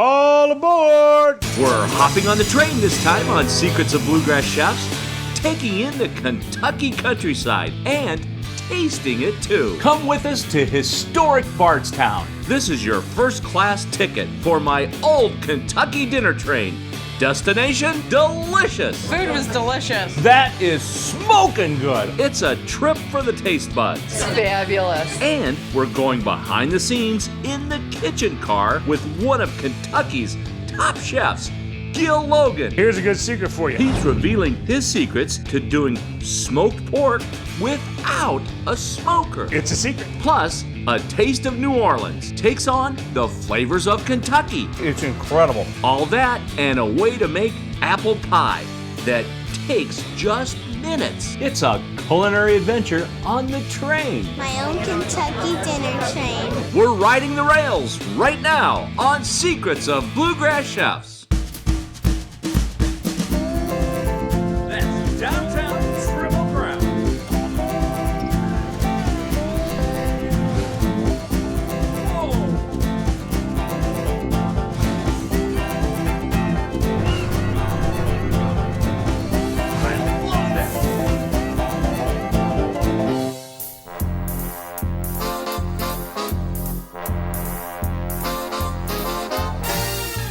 All aboard! We're hopping on the train this time on Secrets of Bluegrass Chefs, taking in the Kentucky countryside and tasting it too. Come with us to historic Bardstown. This is your first class ticket for my old Kentucky dinner train. Destination delicious. Food was delicious. That is smoking good. It's a trip for the taste buds. It's fabulous. And we're going behind the scenes in the kitchen car with one of Kentucky's top chefs, Gil Logan. Here's a good secret for you. He's revealing his secrets to doing smoked pork without a smoker. It's a secret. Plus, a taste of New Orleans takes on the flavors of Kentucky. It's incredible. All that and a way to make apple pie that takes just minutes. It's a culinary adventure on the train. My own Kentucky dinner train. We're riding the rails right now on Secrets of Bluegrass Chefs. That's downtown Triple Crown.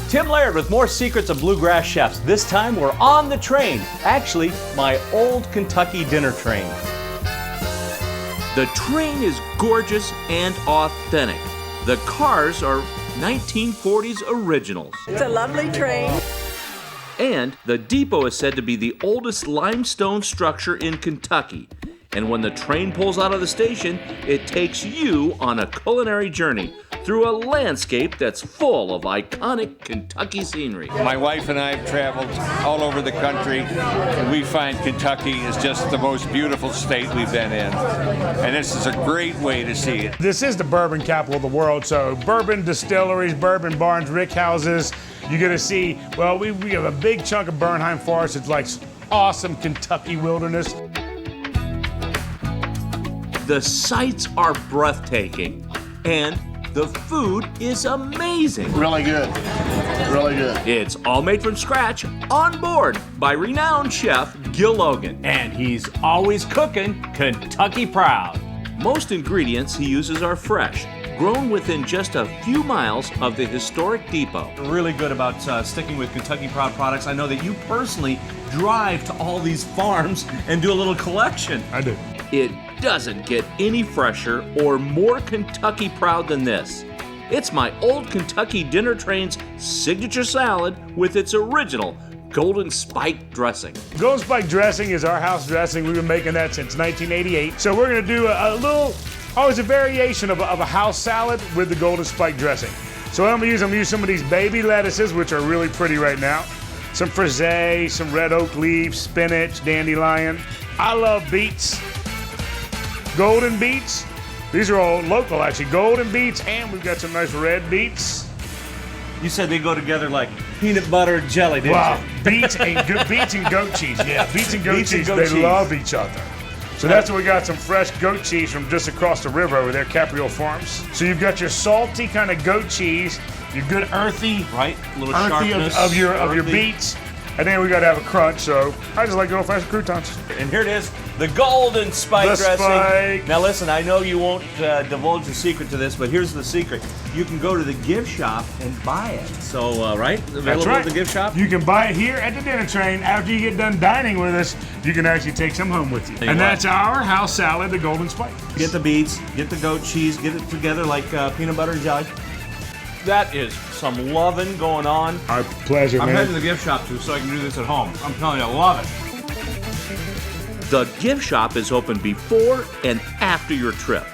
Tim Laird with more Secrets of Bluegrass Chefs. This time we're on the train. Actually, my old Kentucky dinner train. The train is gorgeous and authentic. The cars are 1940s originals. It's a lovely train. And the depot is said to be the oldest limestone structure in Kentucky. And when the train pulls out of the station, it takes you on a culinary journey through a landscape that's full of iconic Kentucky scenery. My wife and I have traveled all over the country, and we find Kentucky is just the most beautiful state we've been in. And this is a great way to see it. This is the bourbon capital of the world, so bourbon distilleries, bourbon barns, rick houses. You're gonna see, well, we have a big chunk of Bernheim Forest. It's like awesome Kentucky wilderness. The sights are breathtaking, and the food is amazing. Really good. Really good. It's all made from scratch on board by renowned chef Gil Logan. And he's always cooking Kentucky proud. Most ingredients he uses are fresh, grown within just a few miles of the historic depot. Really good about sticking with Kentucky proud products. I know that you personally drive to all these farms and do a little collection. I do. It doesn't get any fresher or more Kentucky proud than this. It's my old Kentucky dinner train's signature salad with its original golden spike dressing. Golden spike dressing is our house dressing. We've been making that since 1988. So we're gonna do a little, always a variation of a house salad with the golden spike dressing. So what I'm gonna use some of these baby lettuces, which are really pretty right now. Some frisee, some red oak leaves, spinach, dandelion. I love beets. Golden beets. These are all local, actually. Golden beets, and we've got some nice red beets. You said they go together like peanut butter and jelly, didn't Wow, you? beets and goat cheese. Yeah, beets and goat Beets and cheese. goat They cheese. love each other. So that's what we got, some fresh goat cheese from just across the river over there, Capriole Farms. So you've got your salty kind of goat cheese, your good earthy, Right? A little earthy sharpness. of your earthy. beets. And then we got to have a crunch, so I just like good old-fashioned croutons. And here it is, the golden spike The dressing. spike. Now listen, I know you won't divulge the secret to this, but here's the secret. You can go to the gift shop and buy it. So, right? Available That's right. at the gift shop? You can buy it here at the dinner train. After you get done dining with us, you can actually take some home with you. you And what. that's our house salad, the golden spike. Get the beets, get the goat cheese, get it together like peanut butter and jelly. That is some loving going on. Our pleasure, I'm man. heading to the gift shop too, so I can do this at home. I'm telling you, I love it. The gift shop is open before and after your trip,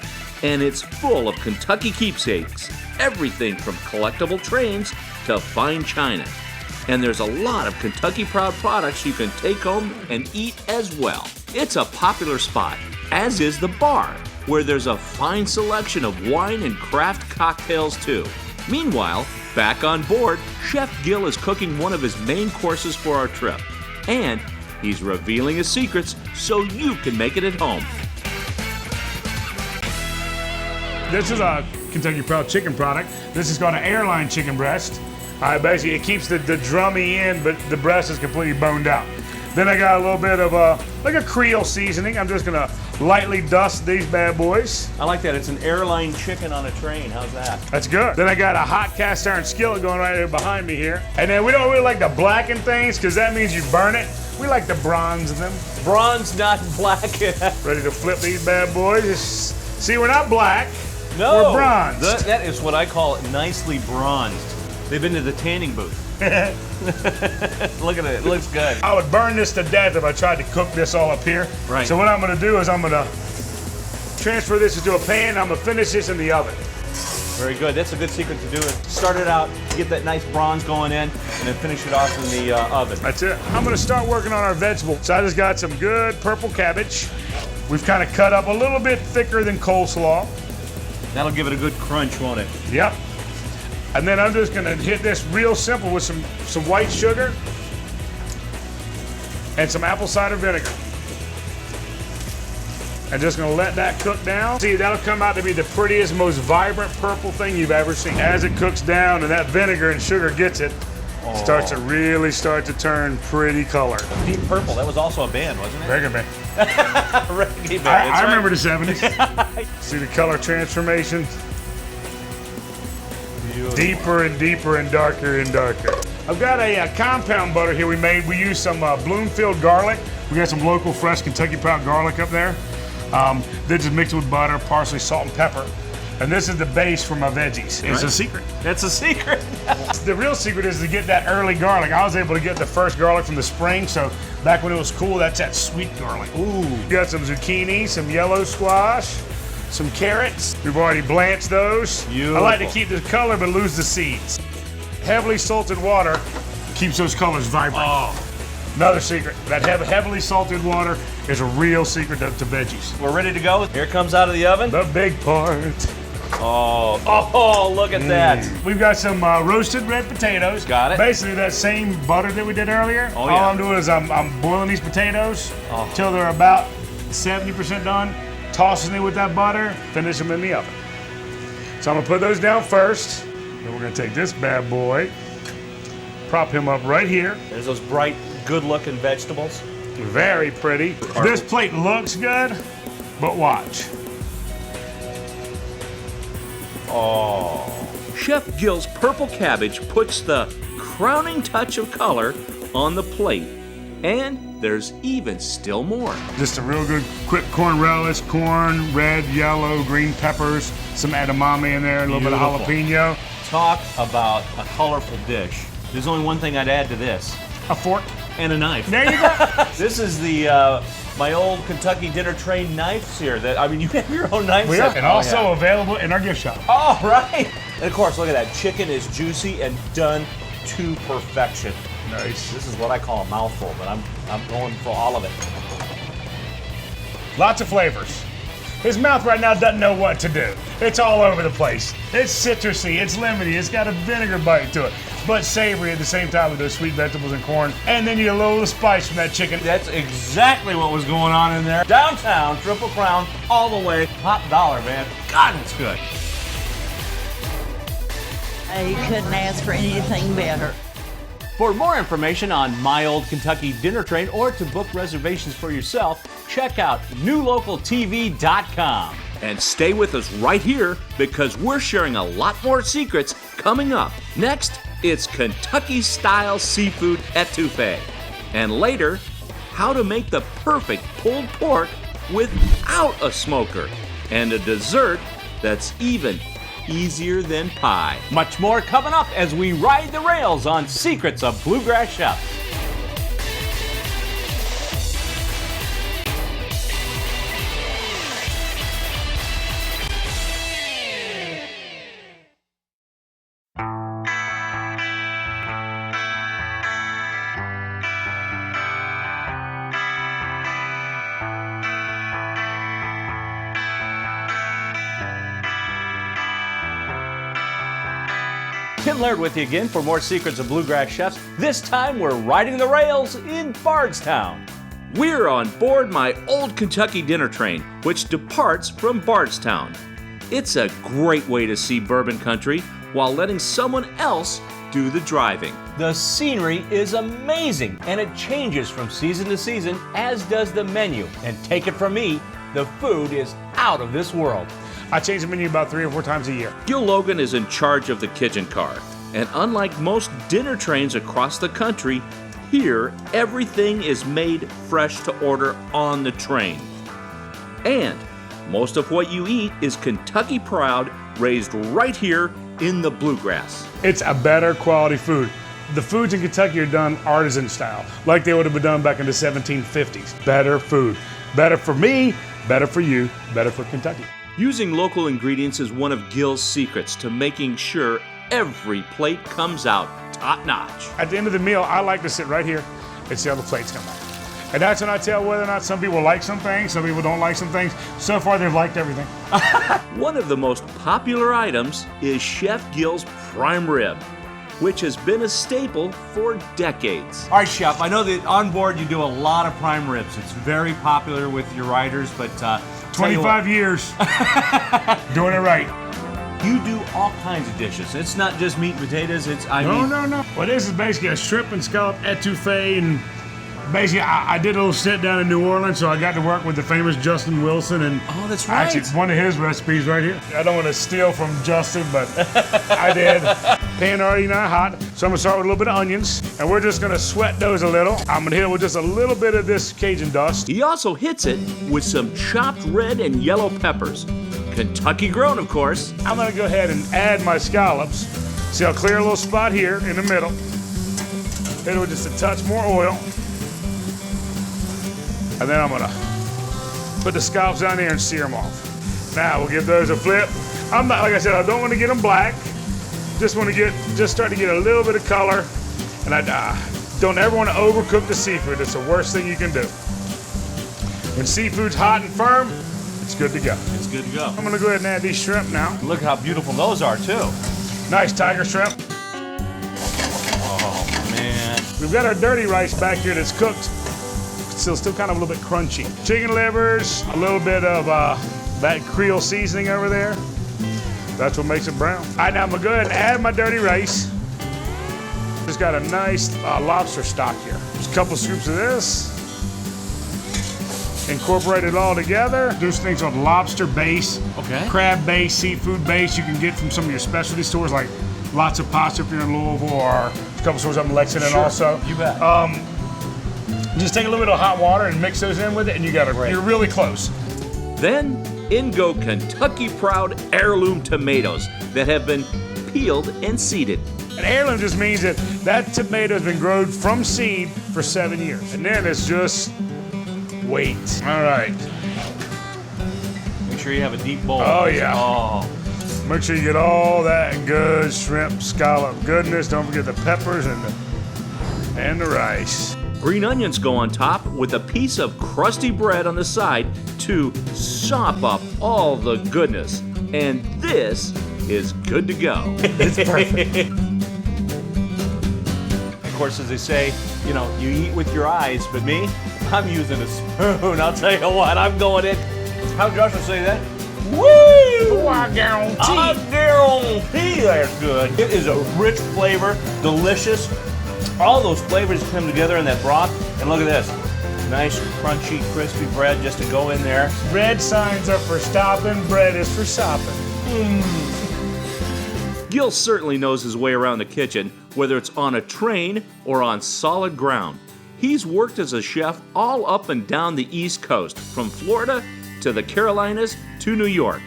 and it's full of Kentucky keepsakes, everything from collectible trains to fine china. And there's a lot of Kentucky proud products you can take home and eat as well. It's a popular spot, as is the bar, where there's a fine selection of wine and craft cocktails too. Meanwhile, back on board, Chef Gil is cooking one of his main courses for our trip. And he's revealing his secrets so you can make it at home. This is a Kentucky Proud chicken product. This is called an airline chicken breast. All right, basically it keeps the drummy in, but the breast is completely boned out. Then I got a little bit of like a Creole seasoning. I'm just gonna lightly dust these bad boys. I like that. It's an airline chicken on a train. How's that? That's good. Then I got a hot cast iron skillet going right here behind me here. And then we don't really like to blacken things because that means you burn it. We like to bronze them. Bronze, not black. Ready to flip these bad boys. See, we're not black. No. We're bronzed. That is what I call nicely bronzed. They've been to the tanning booth. Look at it. It looks good. I would burn this to death if I tried to cook this all up here. Right. So what I'm gonna do is I'm gonna transfer this into a pan. I'm gonna finish this in the oven. Very good. That's a good secret to do it. Start it out, get that nice bronze going in, and then finish it off in the oven. That's it. I'm gonna start working on our vegetables. So I just got some good purple cabbage. We've kind of cut up a little bit thicker than coleslaw. That'll give it a good crunch, won't it? Yep. And then I'm just gonna hit this real simple with some white sugar and some apple cider vinegar. And just gonna let that cook down. See, that'll come out to be the prettiest, most vibrant purple thing you've ever seen. As it cooks down and that vinegar and sugar gets it, starts to really start to turn pretty color. Deep Purple, that was also a band, wasn't it? Reggae man. Reggae band, I remember the 70s. See the color transformation? Deeper and deeper and darker and darker. I've got a compound butter here we made. We used some Bloomfield garlic. We got some local fresh Kentucky Proud garlic up there. They just mixed it with butter, parsley, salt, and pepper. And this is the base for my veggies. It's a secret. That's a secret. The real secret is to get that early garlic. I was able to get the first garlic from the spring, so back when it was cool, that's that sweet garlic. Ooh. Got some zucchini, some yellow squash, some carrots. We've already blanched those. Beautiful. I like to keep the color but lose the seeds. Heavily salted water keeps those colors vibrant. Oh. Another secret, that heavily salted water is a real secret to veggies. We're ready to go. Here it comes out of the oven. The big part. Oh, look at that. We've got some roasted red potatoes. Got it. Basically that same butter that we did earlier. Oh, All yeah. I'm doing is I'm boiling these potatoes till they're about 70% done, tossing it with that butter, finish them in the oven. So I'm gonna put those down first. Then we're gonna take this bad boy, prop him up right here. There's those bright, good-looking vegetables. Very pretty. This plate looks good, but watch. Oh. Chef Gil's purple cabbage puts the crowning touch of color on the plate. And there's even still more. Just a real good quick corn relish, corn, red, yellow, green peppers, some edamame in there, a little bit of jalapeno. Talk about a colorful dish. There's only one thing I'd add to this. A fork. And a knife. There you go. This is the my old Kentucky dinner tray knives here. You have your own knife set. And also available in our gift shop. Oh, right. And of course, look at that. Chicken is juicy and done to perfection. Nice. This is what I call a mouthful, but I'm going for all of it. Lots of flavors. His mouth right now doesn't know what to do. It's all over the place. It's citrusy, it's lemony, it's got a vinegar bite to it, but savory at the same time with those sweet vegetables and corn. And then you get a little spice from that chicken. That's exactly what was going on in there. Downtown, Triple Crown, all the way. Hot dollar, man. God, it's good. You couldn't ask for anything better. For more information on My Old Kentucky Dinner Train or to book reservations for yourself, check out newlocaltv.com. And stay with us right here because we're sharing a lot more secrets coming up. Next, it's Kentucky-style seafood etouffee. And later, how to make the perfect pulled pork without a smoker. And a dessert that's even easier than pie. Much more coming up as we ride the rails on Secrets of Bluegrass Chefs. Tim Laird with you again for more Secrets of Bluegrass Chefs. This time we're riding the rails in Bardstown. We're on board my old Kentucky dinner train, which departs from Bardstown. It's a great way to see bourbon country while letting someone else do the driving. The scenery is amazing, and it changes from season to season, as does the menu. And take it from me, the food is out of this world. I change the menu about 3 or 4 times a year. Gil Logan is in charge of the kitchen car, and unlike most dinner trains across the country, here everything is made fresh to order on the train. And most of what you eat is Kentucky proud, raised right here in the Bluegrass. It's a better quality food. The foods in Kentucky are done artisan style, like they would have been done back in the 1750s. Better food. Better for me, better for you, better for Kentucky. Using local ingredients is one of Gil's secrets to making sure every plate comes out top-notch. At the end of the meal, I like to sit right here and see how the plates come out. And that's when I tell whether or not some people like some things, some people don't like some things. So far, they've liked everything. One of the most popular items is Chef Gil's prime rib, which has been a staple for decades. All right, Chef, I know that on board you do a lot of prime ribs. It's very popular with your riders, but 25 years doing it right. You do all kinds of dishes. It's not just meat and potatoes. No. Well, this is basically a shrimp and scallop etouffee, and basically I did a little stint down in New Orleans, so I got to work with the famous Justin Wilson, and oh, that's right. Actually, it's one of his recipes right here. I don't want to steal from Justin, but I did. Pan already not hot, so I'm gonna start with a little bit of onions, and we're just gonna sweat those a little. I'm gonna hit it with just a little bit of this Cajun dust. He also hits it with some chopped red and yellow peppers. Kentucky grown, of course. I'm gonna go ahead and add my scallops. See, I'll clear a little spot here in the middle. Hit it with just a touch more oil. And then I'm gonna put the scallops down there and sear them off. Now we'll give those a flip. I'm not, like I said, I don't want to get them black. Just want to start to get a little bit of color. And I don't ever want to overcook the seafood. It's the worst thing you can do. When seafood's hot and firm, it's good to go. It's good to go. I'm gonna go ahead and add these shrimp now. Look how beautiful those are, too. Nice tiger shrimp. Oh, man. We've got our dirty rice back here that's cooked. Still kind of a little bit crunchy. Chicken livers, a little bit of that Creole seasoning over there. That's what makes it brown. All right, now I'm gonna go ahead and add my dirty rice. Just got a nice lobster stock here. Just a couple scoops of this. Incorporate it all together. There's things called lobster base, okay, crab base, seafood base you can get from some of your specialty stores like Lots of Pasta if you're in Louisville, or a couple stores up in Lexington also. You bet. Just take a little bit of hot water and mix those in with it, and you got it. You're really close. Then in go Kentucky proud heirloom tomatoes that have been peeled and seeded. An heirloom just means that tomato's been grown from seed for 7 years. And then it's just wait. All right. Make sure you have a deep bowl. Oh, yeah. Oh. Make sure you get all that good shrimp, scallop goodness. Don't forget the peppers and the rice. Green onions go on top with a piece of crusty bread on the side to sop up all the goodness. And this is good to go. It's perfect. Of course, as they say, you know, you eat with your eyes, but me, I'm using a spoon. I'll tell you what, I'm going in. How did Joshua say that? Woo! I guarantee. I guarantee that's good. It is a rich flavor, delicious. All those flavors come together in that broth. And look at this. Nice, crunchy, crispy bread just to go in there. Red signs are for stopping, bread is for sopping. Gil certainly knows his way around the kitchen, whether it's on a train or on solid ground. He's worked as a chef all up and down the East Coast, from Florida to the Carolinas to New York.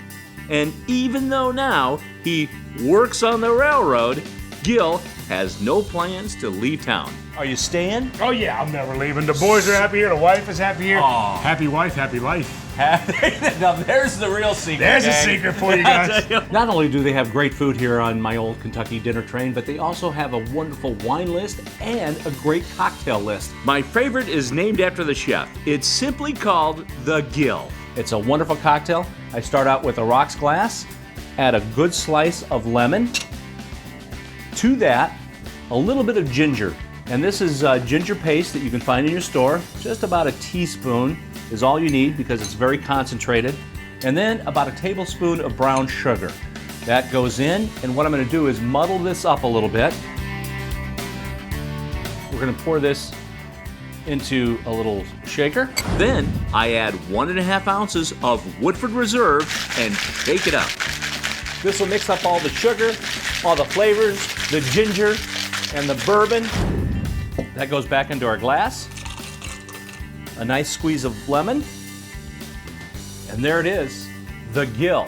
And even though now he works on the railroad, Gil has no plans to leave town. Are you staying? Oh yeah, I'm never leaving. The boys are happy here, the wife is happy here. Aw. Happy wife, happy life. Now there's the real secret. There's a gang. secret for you guys. Not only do they have great food here on my old Kentucky dinner train, but they also have a wonderful wine list and a great cocktail list. My favorite is named after the chef. It's simply called the Gil. It's a wonderful cocktail. I start out with a rocks glass, add a good slice of lemon. To that, a little bit of ginger. And this is ginger paste that you can find in your store. Just about a teaspoon is all you need because it's very concentrated. And then about a tablespoon of brown sugar. That goes in, and what I'm gonna do is muddle this up a little bit. We're gonna pour this into a little shaker. Then I add 1.5 ounces of Woodford Reserve and shake it up. This will mix up all the sugar, all the flavors, the ginger, and the bourbon. That goes back into our glass. A nice squeeze of lemon. And there it is, the Gil.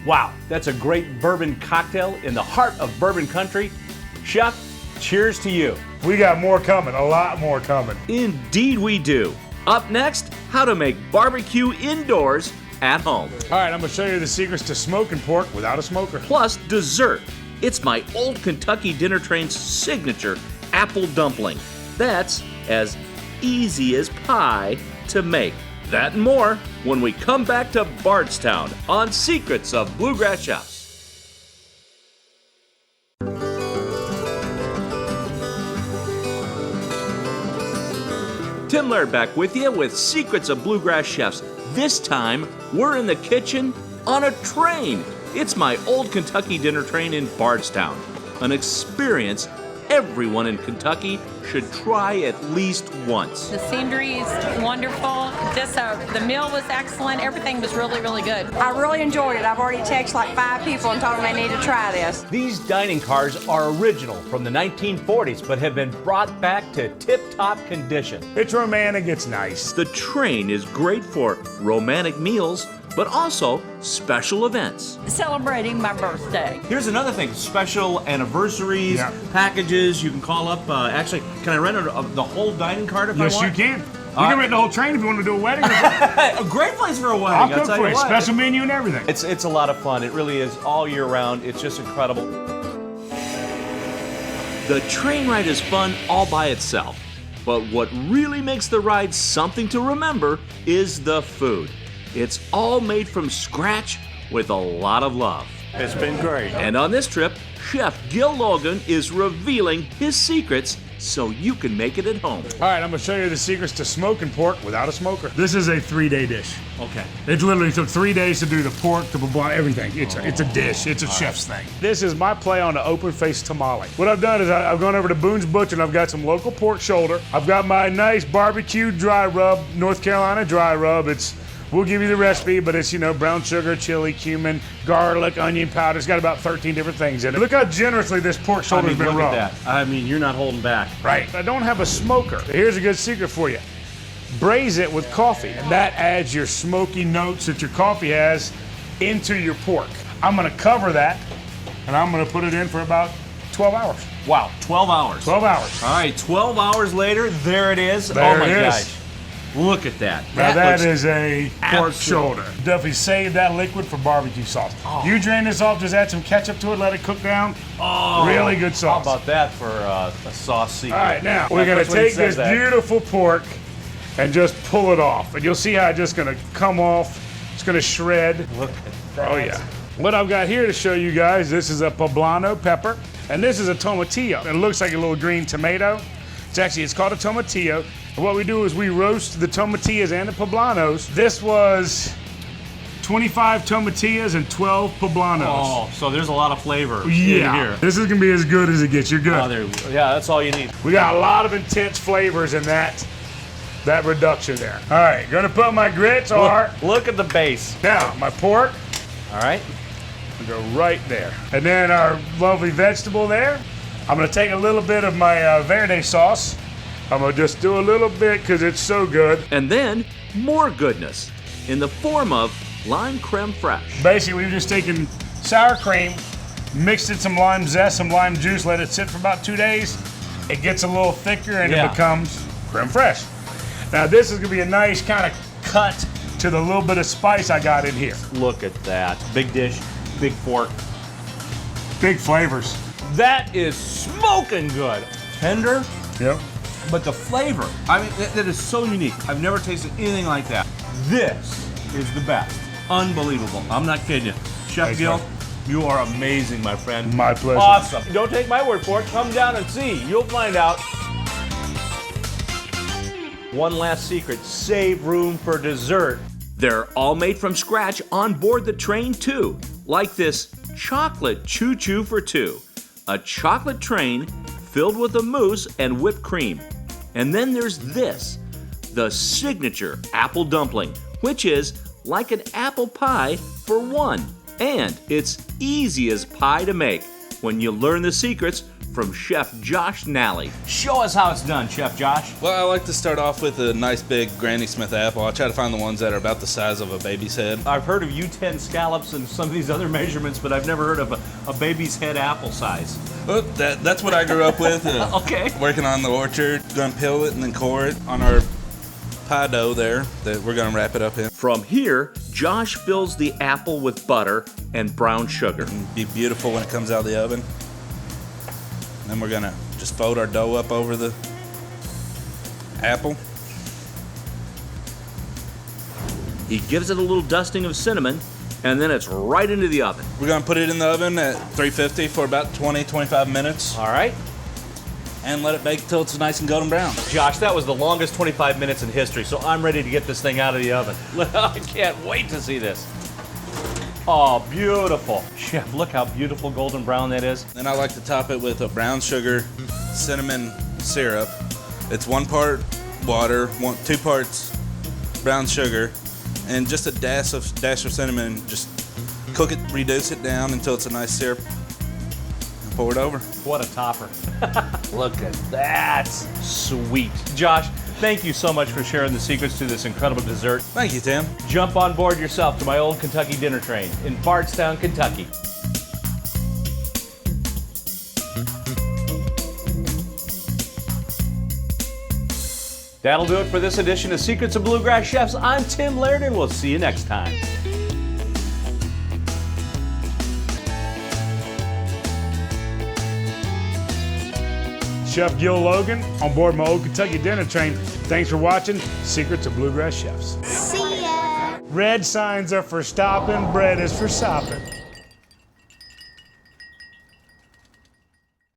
Wow, that's a great bourbon cocktail in the heart of bourbon country. Chef, cheers to you. We got more coming, a lot more coming. Indeed we do. Up next, how to make barbecue indoors at home. All right, I'm gonna show you the secrets to smoking pork without a smoker. Plus dessert. It's my old Kentucky dinner train's signature apple dumpling. That's as easy as pie to make. That and more when we come back to Bardstown on Secrets of Bluegrass Chefs. Tim Laird back with you with Secrets of Bluegrass Chefs. This time, we're in the kitchen on a train. It's my old Kentucky dinner train in Bardstown. An experience everyone in Kentucky should try at least once. The scenery is wonderful. The meal was excellent. Everything was really, really good. I really enjoyed it. I've already texted like 5 people and told them they need to try this. These dining cars are original from the 1940s, but have been brought back to tip-top condition. It's romantic, it's nice. The train is great for romantic meals, but also special events. Celebrating my birthday. Here's another thing, special anniversaries, packages, you can call up, actually, can I rent the whole dining cart if I want? Yes, you can. You can rent the whole train if you want to do a wedding or something. A great place for a wedding, I'll cook tell for you, what. special menu and everything. It's a lot of fun. It really is all year round. It's just incredible. The train ride is fun all by itself, but what really makes the ride something to remember is the food. It's all made from scratch with a lot of love. It's been great. And on this trip, Chef Gil Logan is revealing his secrets so you can make it at home. All right, I'm gonna show you the secrets to smoking pork without a smoker. This is a 3-day dish. Okay. It literally took 3 days to do the pork, the blah, everything. It's a dish, it's a chef's thing. This is my play on the open-faced tamale. What I've done is I've gone over to Boone's Butcher and I've got some local pork shoulder. I've got my nice barbecue dry rub, North Carolina dry rub. We'll give you the recipe, but it's, brown sugar, chili, cumin, garlic, onion powder. It's got about 13 different things in it. Look how generously this pork shoulder's been look rubbed. at that. I mean, you're not holding back. Right. I don't have a smoker. Here's a good secret for you. Braise it with coffee, and that adds your smoky notes that your coffee has into your pork. I'm gonna cover that, and I'm gonna put it in for about 12 hours. Wow, 12 hours. 12 hours. All right, 12 hours later, there it is. There oh my it is. gosh. Look at that. Now that looks is a pork absolute- shoulder. Definitely save that liquid for barbecue sauce. You drain this off, just add some ketchup to it, let it cook down. Oh, Really good How sauce. about that for a sauce secret? All right, now we're That's gonna when he take says this that. beautiful pork and just pull it off. And you'll see how it's just gonna come off. It's gonna shred. Look at that. Oh yeah. What I've got here to show you guys, this is a poblano pepper, and this is a tomatillo. It looks like a little green tomato. It's called a tomatillo. And what we do is we roast the tomatillas and the poblanos. This was 25 tomatillas and 12 poblanos. Oh, so there's a lot of flavor in Yeah, here. this is gonna be as good as it gets. You're good. Oh, there we go. Yeah, that's all you need. We got a lot of intense flavors in that reduction there. All right, gonna put my grits on. Look at the base. Now, my pork, All right. will go right there. And then our lovely vegetable there. I'm gonna take a little bit of my Verde sauce. I'm gonna just do a little bit because it's so good. And then more goodness in the form of lime creme fraiche. Basically, we've just taken sour cream, mixed in some lime zest, some lime juice, let it sit for about 2 days. It gets a little thicker and Yeah. it becomes creme fraiche. Now this is gonna be a nice kind of cut to the little bit of spice I got in here. Look at that. Big dish, big fork. Big flavors. That is smoking good. Tender, Yep. but the flavor, I mean, that is so unique. I've never tasted anything like that. This is the best. Unbelievable. I'm not kidding you. Chef Thanks, Gil, man. you are amazing, my friend. My pleasure. Awesome. Don't take my word for it. Come down and see. You'll find out. One last secret, save room for dessert. They're all made from scratch on board the train too, like this chocolate choo-choo for two. A chocolate train filled with a mousse and whipped cream. And then there's this, the signature apple dumpling, which is like an apple pie for one. And it's easy as pie to make when you learn the secrets from Chef Josh Nally. Show us how it's done, Chef Josh. Well, I like to start off with a nice big Granny Smith apple. I try to find the ones that are about the size of a baby's head. I've heard of U10 scallops and some of these other measurements, but I've never heard of a baby's head apple size. Well, that's what I grew up with. Okay. Working on the orchard. Gonna peel it and then core it on our pie dough there that we're gonna wrap it up in. From here, Josh fills the apple with butter and brown sugar. It'll be beautiful when it comes out of the oven. And then we're gonna just fold our dough up over the apple. He gives it a little dusting of cinnamon, and then it's right into the oven. We're gonna put it in the oven at 350 for about 20-25 minutes. All right. And let it bake till it's nice and golden brown. Josh, that was the longest 25 minutes in history, so I'm ready to get this thing out of the oven. I can't wait to see this. Oh, beautiful. Chef, look how beautiful golden brown that is. Then I like to top it with a brown sugar cinnamon syrup. It's 1 part water, 2 parts brown sugar, and just a dash of cinnamon. Just cook it, reduce it down until it's a nice syrup, and pour it over. What a topper. Look at that. Sweet. Josh, thank you so much for sharing the secrets to this incredible dessert. Thank you, Tim. Jump on board yourself to my old Kentucky dinner train in Bardstown, Kentucky. That'll do it for this edition of Secrets of Bluegrass Chefs. I'm Tim Laird, and we'll see you next time. Chef Gil Logan on board my old Kentucky dinner train. Thanks for watching Secrets of Bluegrass Chefs. See ya. Red signs are for stopping, bread is for sopping.